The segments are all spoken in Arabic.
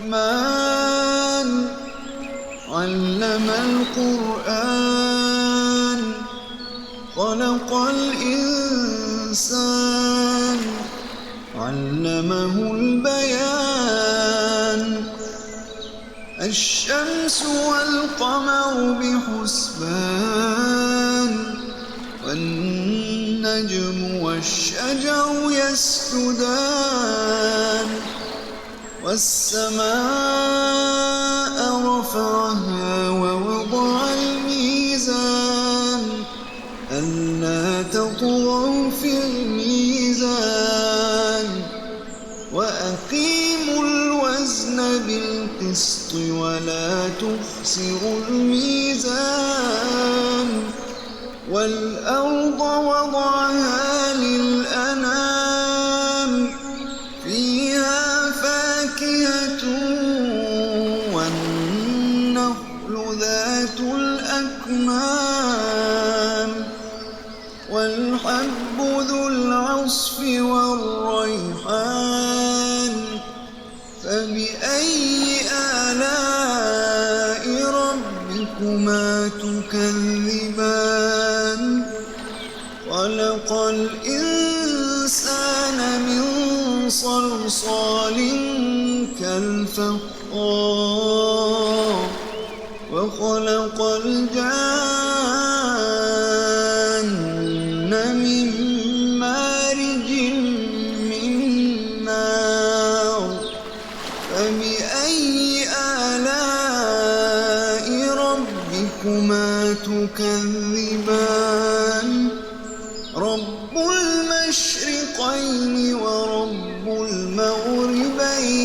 الرحمن علم القرآن خلق الإنسان علمه البيان الشمس والقمر بحسبان والنجم والشجر يسجدان والسماء رفعها ووضع الميزان ألا تطغوا في الميزان وأقيموا الوزن بالقسط ولا تخسروا الميزان والأرض وضعها للأنام فيها فاكهة والنخل ذات الأكمام والحب ذو العصف والريحان فبأي آلاء ربكما تكذبان خلق الإنسان من صلصال كالفخار وخلق الجان من مارج من نار فبأي آلاء ربكما تكذبان رب المشرقين ورب المغربين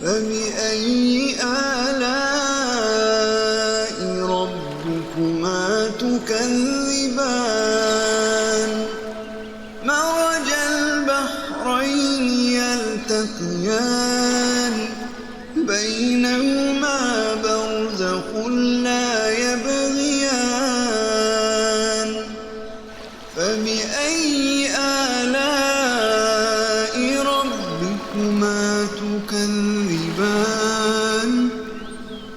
فبأي آلاء ربكما تكذبان مرج البحرين يلتقيان بينهما برزخ لا يبغيان فبأي آلاء ربكما تكذبان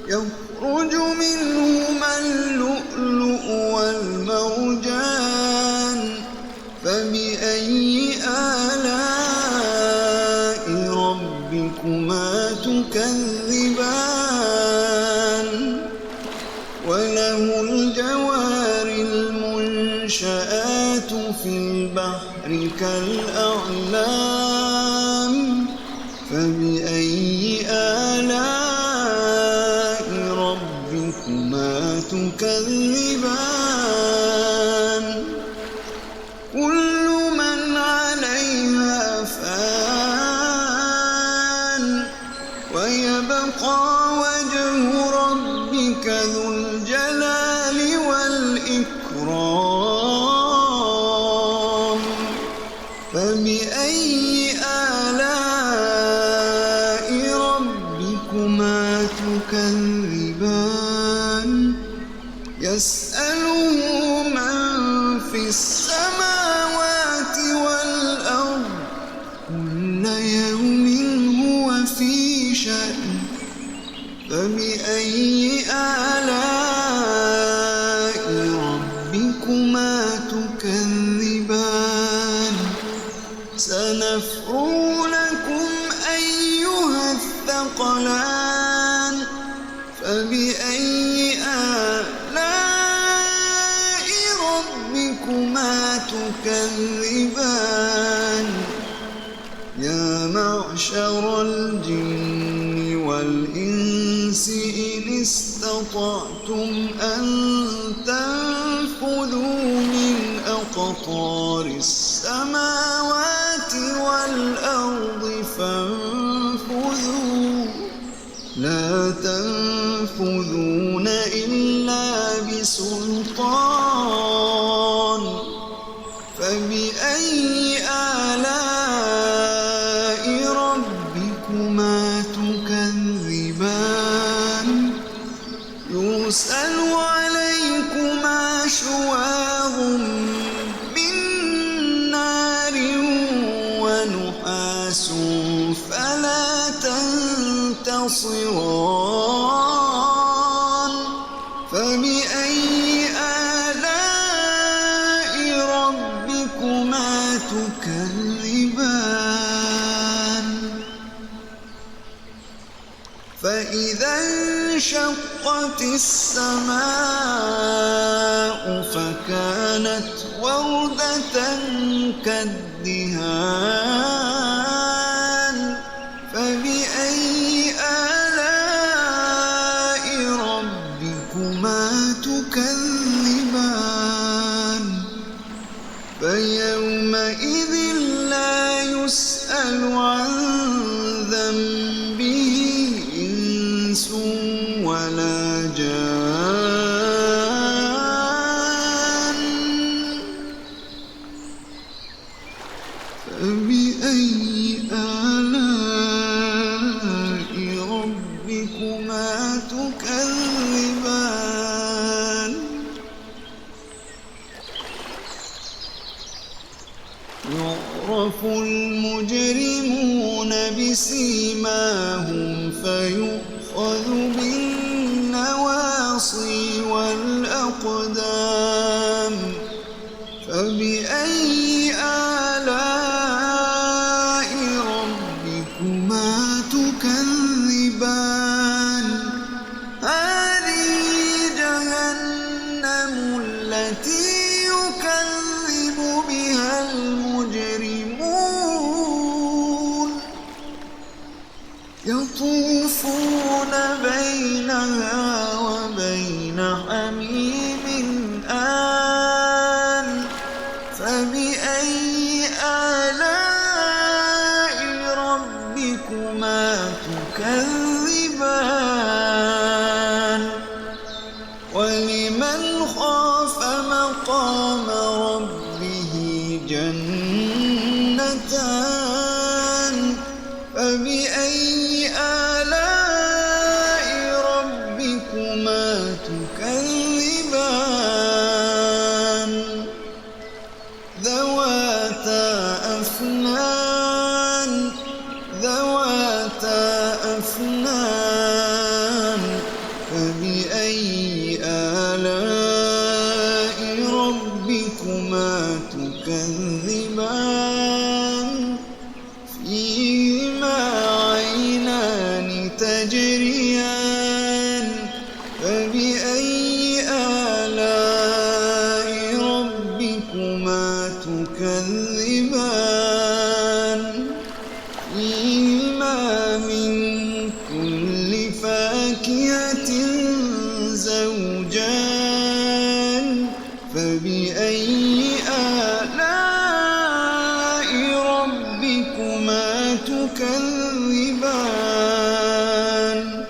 يخرج منهما اللؤلؤ والمرجان فبأي آلاء ربكما تكذبان وله الجوار المنشآت في البحر كالأعلام فبأي آلاء ربكما تكذبان كل من عليها فان ويبقى وجه ربك ذو الجلال والإكرام فبأي آلاء ربكما تكذبان يسأله من في السماوات والأرض كل يوم هو في شأن فبأي آلاء ربكما تكذبان سنفرغ لكم أيها الثقلان فبأي آلاء ربكما تكذبان يا معشر الجن والإنس إن استطعتم أن تنفذوا من أقطار السماوات والأرض فانفذوا لا تنفذون إلا بسلطان فبأي آلاء ربكما تكذبان يرسل عليكما شواظ من نار ونحاس فلا تنفذون ينتصران فبأي آلاء ربكما تكذبان فإذا انشقت السماء فكانت وردة كالدهان فبأي آلاء ربكما تكذبان فيومئذ لا يسأل عن ذنبه إنس ولا جان فبأي آلاء ربكما تكذبان يعرف المجرمون بسيماهم فيؤخذ بالنواصي والأقدام فبأي آلاء ربكما تكذبان هذه جهنم التي يكذب بها المجرمون يطوفون بينها وبين حميم آن فبأي آلاء ربكما تكذبان ولمن خاف مقام ربه جنتان فبأي آلاء ربكما تكذبان ذواتا أفنان فبأي آلاء ربكما تكذبان فيهما عينان تجريان فبأي آلاء ربكما تكذبان فيهما من كل فاكهة زوجان فبأي آلاء ربكما تكذبان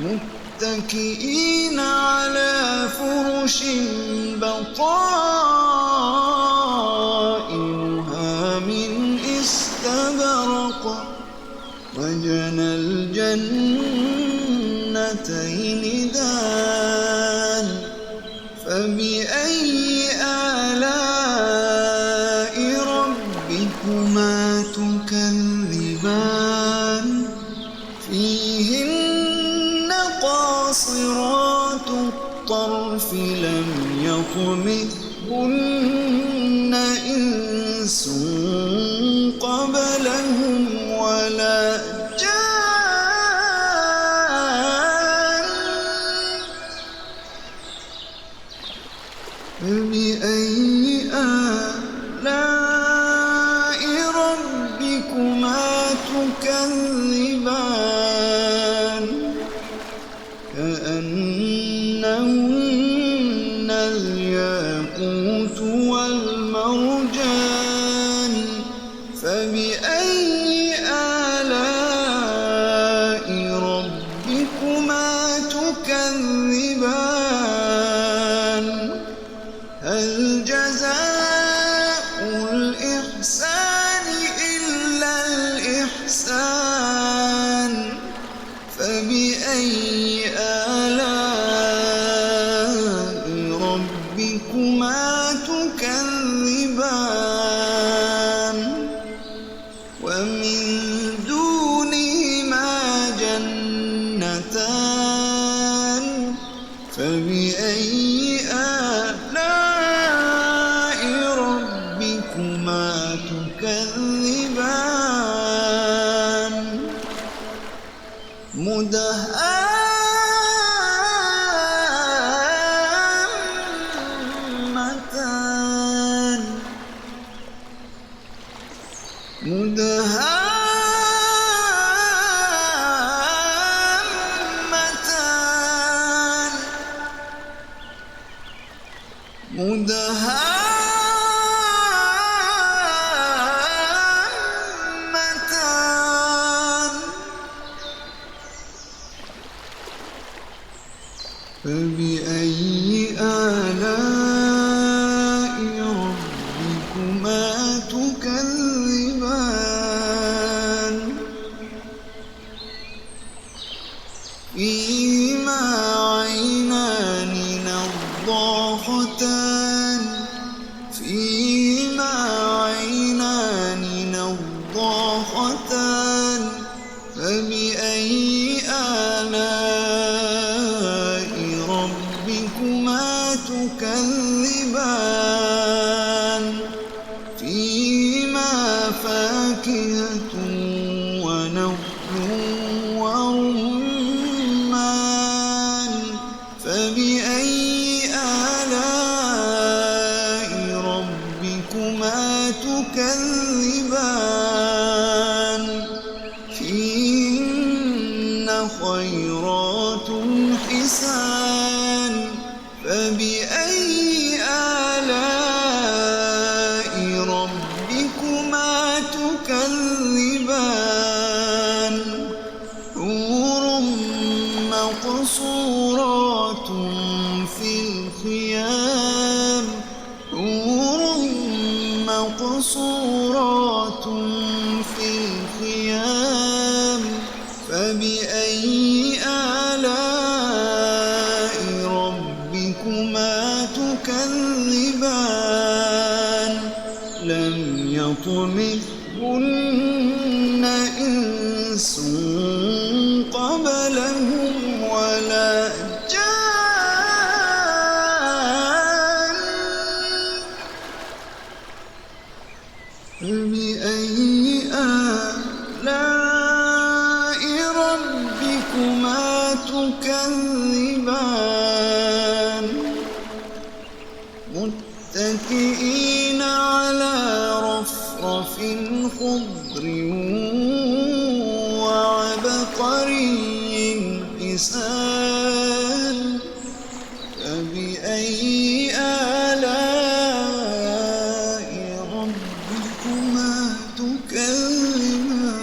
متكئين على فرش بطائنها من استبرق وجنى الجنتين دان فبأي آلاء ربكما تكذبان فيهن قاصرات الطرف لم يطمثهن إنس قبلهم ولا جان فبأي آلاء ربكما تكذبان كأنهن الياقوت والمرجان فبأي آلاء ربكما تكذبان هل جزاء الإحسان إلا الإحسان فبأي آلاء ربكما تكذبان ومن مدهامتان مدهامتان فبأي آلاء ربكما تكذبان فيهما عينان نضاختان فبأي آلاء ربكما تكذبان فيهما فاكهة ونخل ورمان فبأي آلاء ربكما تكذبان فيهن خيرات حسان فبأي آلاء ربكما تكذبان حور مقصورات في الخيام فبأي آلاء ربكما تكذبان لم يطمثهن إنس قبلهم ولا جان فبأي آلاء ربكما تكذبان متكئين على رفرف خضر وعبقري حسان فبأي آلاء ربكما تكذبان